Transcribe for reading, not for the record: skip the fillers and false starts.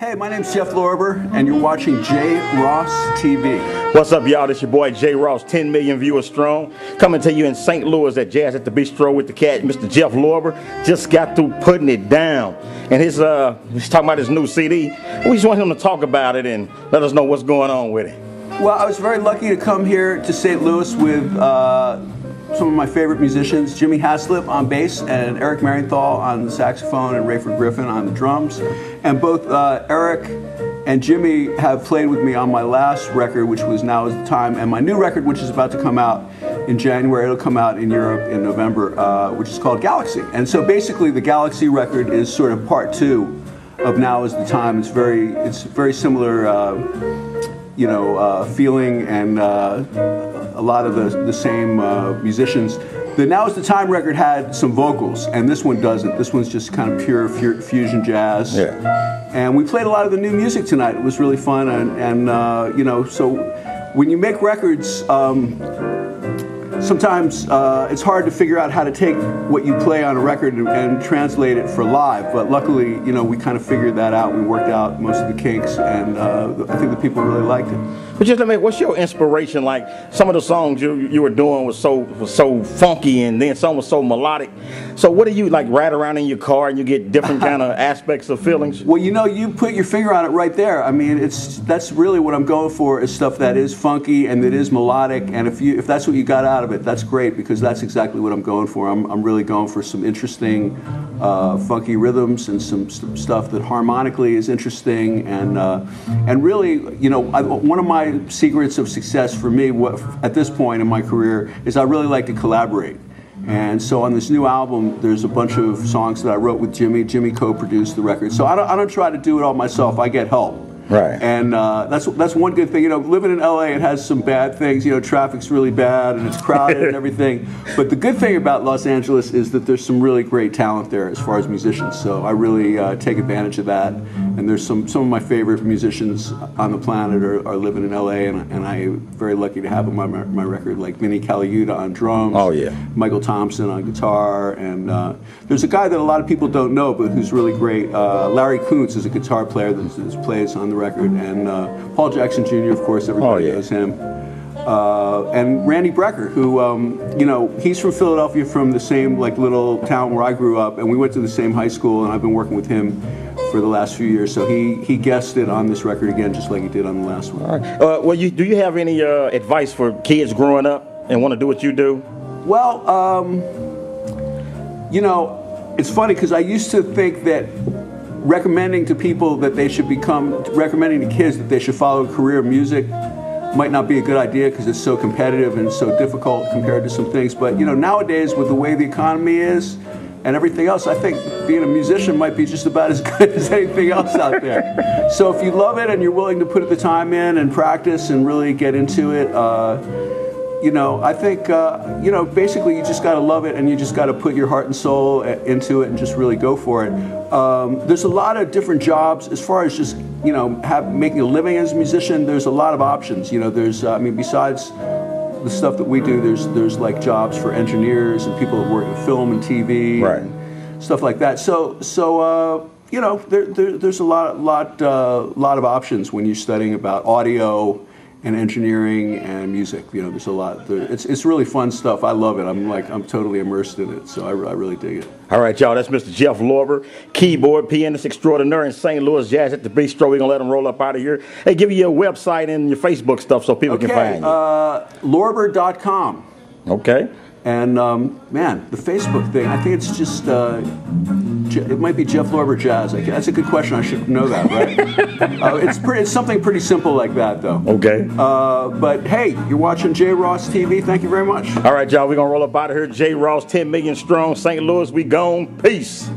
Hey, my name's Jeff Lorber, and you're watching Jross-tv. What's up, y'all? This your boy Jross, 10 million viewers strong. Coming to you in St. Louis at Jazz at the Bistro with the cat, Mr. Jeff Lorber. Just got through putting it down. And he's talking about his new CD. We just want him to talk about it and let us know what's going on with it. Well, I was very lucky to come here to St. Louis with some of my favorite musicians, Jimmy Haslip on bass and Eric Marienthal on the saxophone and Rayford Griffin on the drums. And both Eric and Jimmy have played with me on my last record, which was Now Is the Time, and my new record, which is about to come out in January. It'll come out in Europe in November, which is called Galaxy. And so basically the Galaxy record is sort of part two of Now Is the Time. It's very similar feeling and a lot of the same musicians. The Now Is the Time record had some vocals, and this one doesn't. This one's just kind of pure fusion jazz. Yeah. And we played a lot of the new music tonight. It was really fun, and so when you make records, sometimes it's hard to figure out how to take what you play on a record and translate it for live, but luckily, we kind of figured that out. We worked out most of the kinks, and I think the people really liked it. But just let me, what's your inspiration? Like, some of the songs you were doing was so funky, and then some was so melodic. So what do you, like, ride around in your car and you get different kind of aspects of feelings? Well, you put your finger on it right there. I mean, that's really what I'm going for, is stuff that is funky and that is melodic, and if that's what you got out of it, that's great, because that's exactly what I'm going for. I'm really going for some interesting funky rhythms and some stuff that harmonically is interesting, and really, one of my secrets of success for me at this point in my career is I really like to collaborate. And so on this new album, there's a bunch of songs that I wrote with Jimmy. Jimmy co-produced the record. So I don't try to do it all myself. I get help. Right. And that's one good thing. Living in LA, it has some bad things. traffic's really bad and it's crowded and everything. But the good thing about Los Angeles is that there's some really great talent there as far as musicians. So I really take advantage of that. And there's some of my favorite musicians on the planet are living in LA, and I'm very lucky to have them on my record, like Vinny Colaiuta on drums. Oh yeah. Michael Thompson on guitar, and there's a guy that a lot of people don't know, but who's really great. Larry Kuntz is a guitar player that plays on the record, and Paul Jackson Jr., of course, everybody knows him. And Randy Brecker, who, he's from Philadelphia, from the same little town where I grew up, and we went to the same high school, and I've been working with him for the last few years. So he guested on this record again, just like he did on the last one. All right. Well, do you have any advice for kids growing up and want to do what you do? Well, it's funny, because I used to think that recommending to people that they should recommending to kids that they should follow a career in music might not be a good idea, because it's so competitive and so difficult compared to some things. But nowadays, with the way the economy is and everything else, I think being a musician might be just about as good as anything else out there. So if you love it and you're willing to put the time in and practice and really get into it, I think, basically you just got to love it, and you just got to put your heart and soul into it and just really go for it. There's a lot of different jobs as far as just, making a living as a musician. There's a lot of options. There's, besides the stuff that we do, there's like jobs for engineers and people that work in film and TV, right, and stuff like that. So there's a lot of options when you're studying about audio and engineering and music. There's a lot. It's really fun stuff. I love it. I'm totally immersed in it. So I really dig it. All right, y'all. That's Mr. Jeff Lorber, keyboard pianist extraordinaire in St. Louis, Jazz at the Bistro. We're gonna let him roll up out of here. Hey, give you your website and your Facebook stuff so people can find you. Lorber.com. Okay. And man, the Facebook thing, I think it's just, it might be Jeff Lorber Jazz. That's a good question. I should know that, right? It's something pretty simple like that, though. Okay. But hey, you're watching Jross-tv. Thank you very much. All right, y'all. We're going to roll up out of here. Jross, 10 million strong, St. Louis. We gone. Peace.